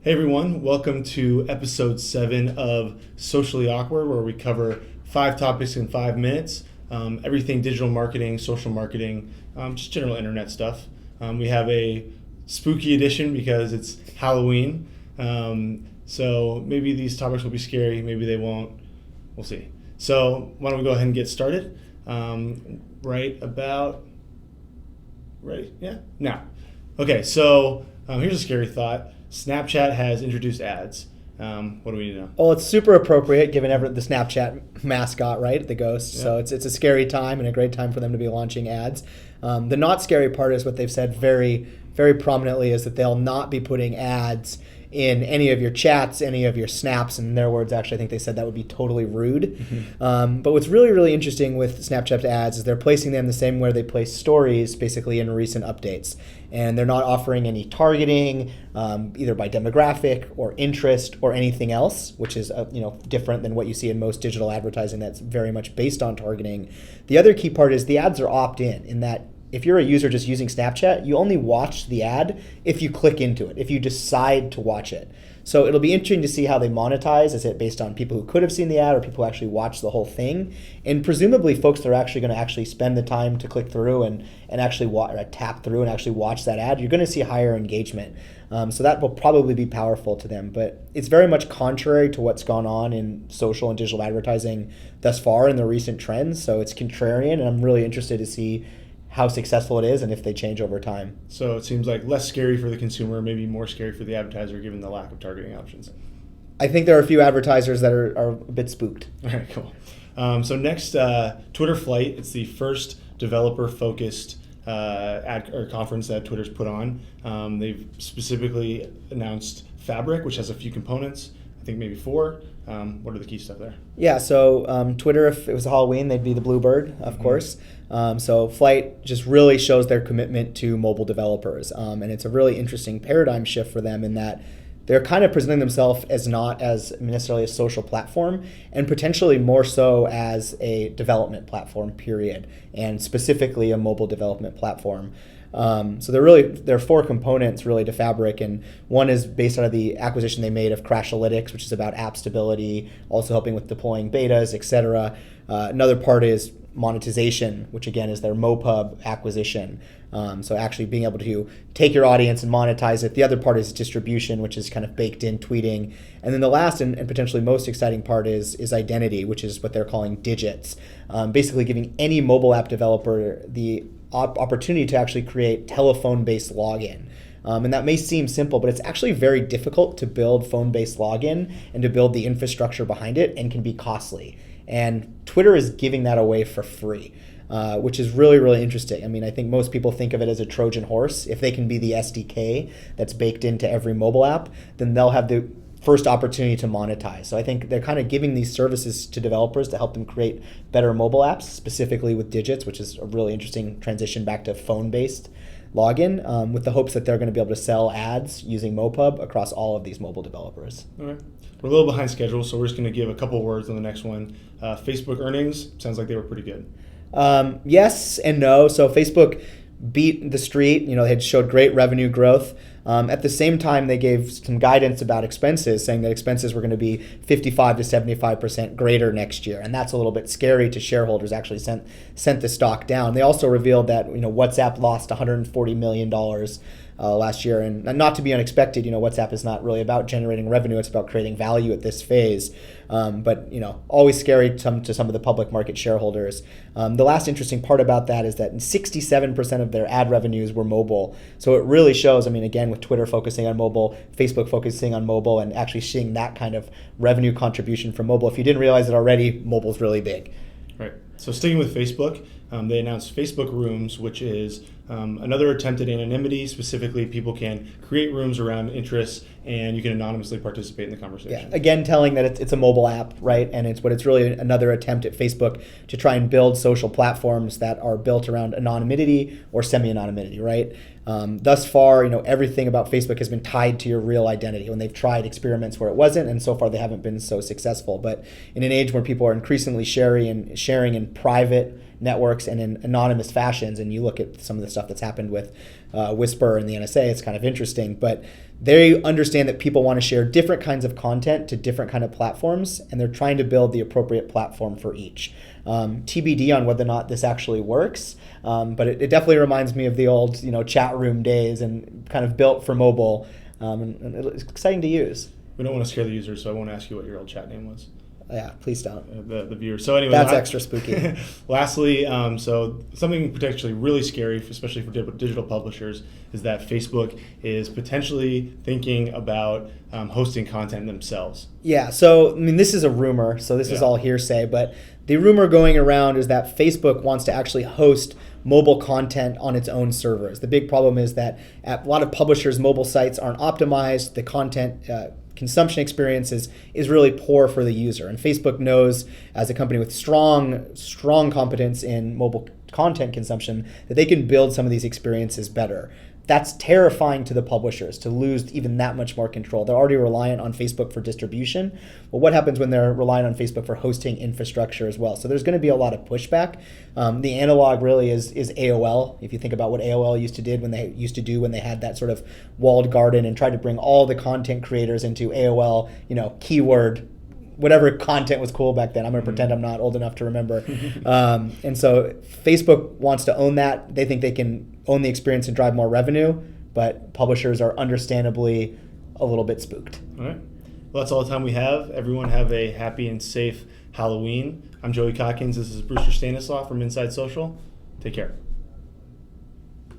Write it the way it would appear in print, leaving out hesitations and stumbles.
Hey everyone, welcome to episode 7 of Socially Awkward, where we cover 5 topics in 5 minutes. Everything digital marketing, social marketing, just general internet stuff. We have a spooky edition because it's Halloween. So maybe these topics will be scary, maybe they won't. We'll see. So why don't we go ahead and get started? Now. Okay, so here's a scary thought. Snapchat has introduced ads. What do we need to know? Well, it's super appropriate given the Snapchat mascot, right? The ghost. Yeah. So it's a scary time and a great time for them to be launching ads. The not scary part is what they've said very, very prominently is that they'll not be putting ads in any of your chats, any of your snaps. In their words, actually, I think they said that would be totally rude. Mm-hmm. But what's really, really interesting with Snapchat ads is they're placing them the same way they place stories, basically in recent updates. And they're not offering any targeting, either by demographic or interest or anything else, which is different than what you see in most digital advertising that's very much based on targeting. The other key part is the ads are opt-in that if you're a user just using Snapchat, you only watch the ad if you click into it, if you decide to watch it. So it'll be interesting to see how they monetize. Is it based on people who could have seen the ad or people who actually watch the whole thing? And presumably folks that are actually going to actually spend the time to click through and actually tap through and actually watch that ad, you're going to see higher engagement. So that will probably be powerful to them. But it's very much contrary to what's gone on in social and digital advertising thus far in the recent trends. So it's contrarian, and I'm really interested to see how successful it is and if they change over time. So it seems like less scary for the consumer, maybe more scary for the advertiser given the lack of targeting options. I think there are a few advertisers that are a bit spooked. All right, cool. So next, Twitter Flight. It's the first developer-focused ad or conference that Twitter's put on. They've specifically announced Fabric, which has a few components. I think maybe 4. What are the key stuff there? Yeah, so Twitter, if it was Halloween, they'd be the Bluebird, of course. So Flight just really shows their commitment to mobile developers. And it's a really interesting paradigm shift for them in that they're kind of presenting themselves as not as necessarily a social platform and potentially more so as a development platform, period, and specifically a mobile development platform. So there are 4 components really to Fabric, and one is based out of the acquisition they made of Crashlytics, which is about app stability, also helping with deploying betas, etc. Another part is monetization, which again is their MoPub acquisition. So actually being able to take your audience and monetize it. The other part is distribution, which is kind of baked in tweeting. And then the last and potentially most exciting part is identity, which is what they're calling digits. Basically giving any mobile app developer the opportunity to actually create telephone-based login. And that may seem simple, but it's actually very difficult to build phone-based login and to build the infrastructure behind it and can be costly. And Twitter is giving that away for free, which is really, really interesting. I mean, I think most people think of it as a Trojan horse. If they can be the SDK that's baked into every mobile app, then they'll have the first opportunity to monetize. So I think they're kind of giving these services to developers to help them create better mobile apps, specifically with digits, which is a really interesting transition back to phone-based login, with the hopes that they're going to be able to sell ads using MoPub across all of these mobile developers. All right. We're a little behind schedule, so we're just going to give a couple words on the next one. Facebook earnings, sounds like they were pretty good. Yes and no. So Facebook beat the street. They had showed great revenue growth. At the same time, they gave some guidance about expenses, saying that expenses were going to be 55 to 75% greater next year. And that's a little bit scary to shareholders, actually sent the stock down. They also revealed that WhatsApp lost $140 million last year. And not to be unexpected, WhatsApp is not really about generating revenue. It's about creating value at this phase. But always scary to some of the public market shareholders. The last interesting part about that is that 67% of their ad revenues were mobile. So it really shows, again, with Twitter focusing on mobile, Facebook focusing on mobile, and actually seeing that kind of revenue contribution from mobile. If you didn't realize it already, mobile's really big. Right. So sticking with Facebook, they announced Facebook Rooms, which is another attempt at anonymity. Specifically, people can create rooms around interests, and you can anonymously participate in the conversation. Yeah. Again, telling that it's a mobile app, right? And it's really another attempt at Facebook to try and build social platforms that are built around anonymity or semi-anonymity, right? Thus far, everything about Facebook has been tied to your real identity when they've tried experiments where it wasn't, and so far they haven't been so successful. But in an age where people are increasingly sharing in private networks and in anonymous fashions, and you look at some of the stuff that's happened with Whisper and the NSA, it's kind of interesting. But they understand that people want to share different kinds of content to different kind of platforms, and they're trying to build the appropriate platform for each. TBD on whether or not this actually works, but it definitely reminds me of the old chat room days and kind of built for mobile, and it's exciting to use. We don't want to scare the users, so I won't ask you what your old chat name was. Yeah, please don't. The viewers. So anyway, that's extra spooky. Lastly, so something potentially really scary, especially for digital publishers, is that Facebook is potentially thinking about hosting content themselves. Yeah. So I mean, this is a rumor, so this is all hearsay, but the rumor going around is that Facebook wants to actually host mobile content on its own servers. The big problem is that at a lot of publishers' mobile sites aren't optimized. The content consumption experience is really poor for the user. And Facebook knows, as a company with strong competence in mobile content consumption, that they can build some of these experiences better. That's terrifying to the publishers, to lose even that much more control. They're already reliant on Facebook for distribution. Well, what happens when they're relying on Facebook for hosting infrastructure as well? So there's going to be a lot of pushback. The analog really is AOL. If you think about what AOL used to do when they had that sort of walled garden and tried to bring all the content creators into AOL, keyword, whatever content was cool back then. I'm going to pretend I'm not old enough to remember. And so Facebook wants to own that. They think they can own the experience and drive more revenue, but publishers are understandably a little bit spooked. All right. Well, that's all the time we have. Everyone have a happy and safe Halloween. I'm Joey Calkins. This is Brewster Stanislaw from Inside Social. Take care.